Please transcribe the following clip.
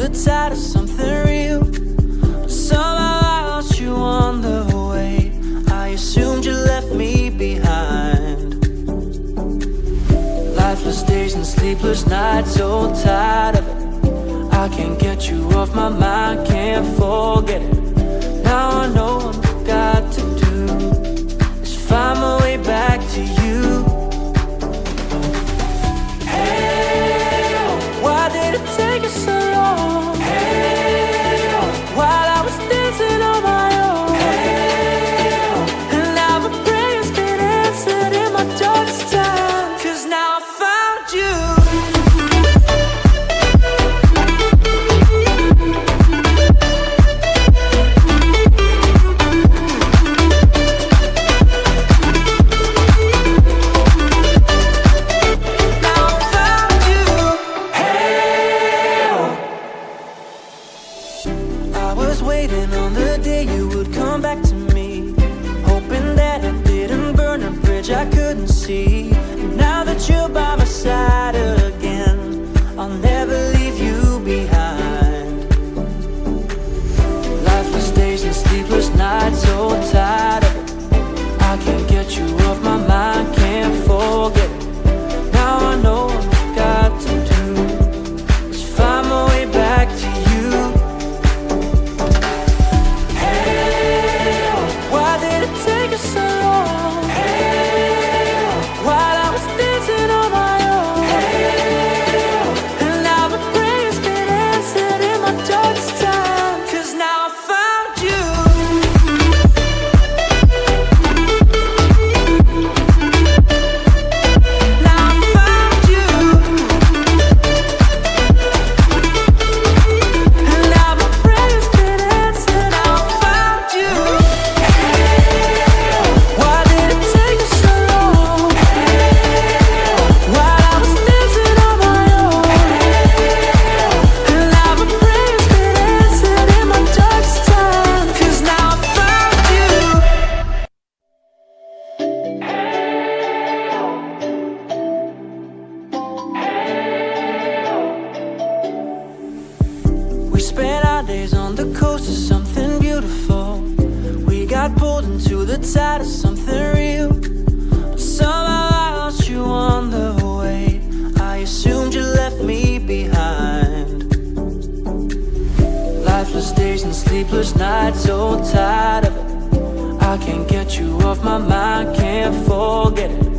the tide of something real. But somehow I lost you on the way. I assumed you left me behind. Lifeless days and sleepless nights, so tired of it. I can't get you off my mind, can't forget it. Now I know what I've got to do is find my way back to you. Hey, why did it take us so long? Hey, while I was dancing on my own. Hey, and now my prayers been answered in my darkest time. 'Cause now I found you. Waiting on the day you would come back to me, hoping that I didn't burn a bridge I couldn't see. And now that you're by my side again, I'll never leave you behind. Lifeless days and sleepless nights, so tired of it. I can't get you off my mind, can't forget it. Now I know what I've got to do is find my way back to you. So long. Hey, while I was dancing on my own. Hey, and now my prayers been answered in my darkest time. 'Cause now I found you. Now I found you. And now my prayers been answered. Now I found you. We spent our days on the coast of something beautiful. We got pulled into the tide of something real. But somehow I lost you on the way. I assumed you left me behind. Lifeless days and sleepless nights, so tired of it. I can't get you off my mind, can't forget it.